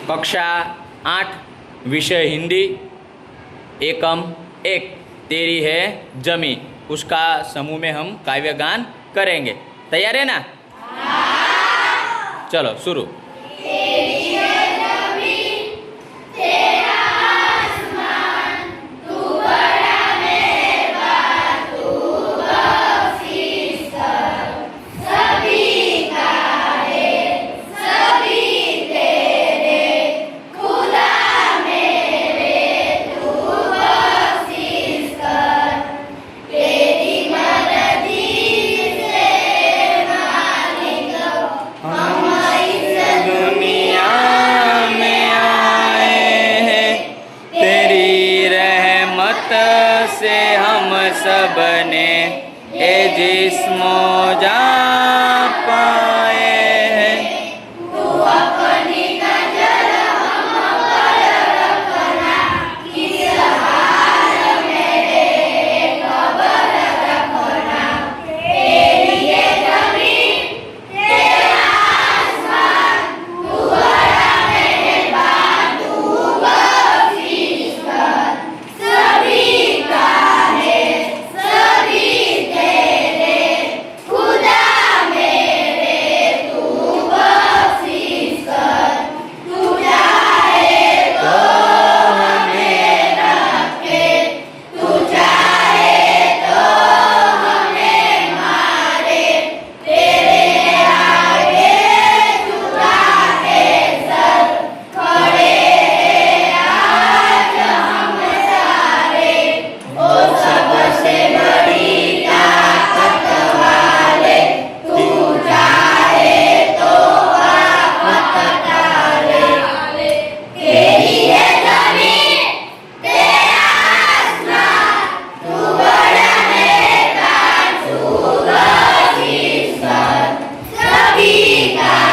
कक्षा 8 विषय हिंदी एकम 1 तेरी है जमी, उसका समूह में हम काव्यगान करेंगे। तैयार है ना? चलो शुरू। से हम सबने ए जिस्मो जा पाए हैं। तू अपनी नजर हम पर रखना, किस हाल में खबर रखना। तेरी ये जमीन, तेरा आसमान, तू बड़ा मेहरबान, तू बख्शिशगर, सभी Viva!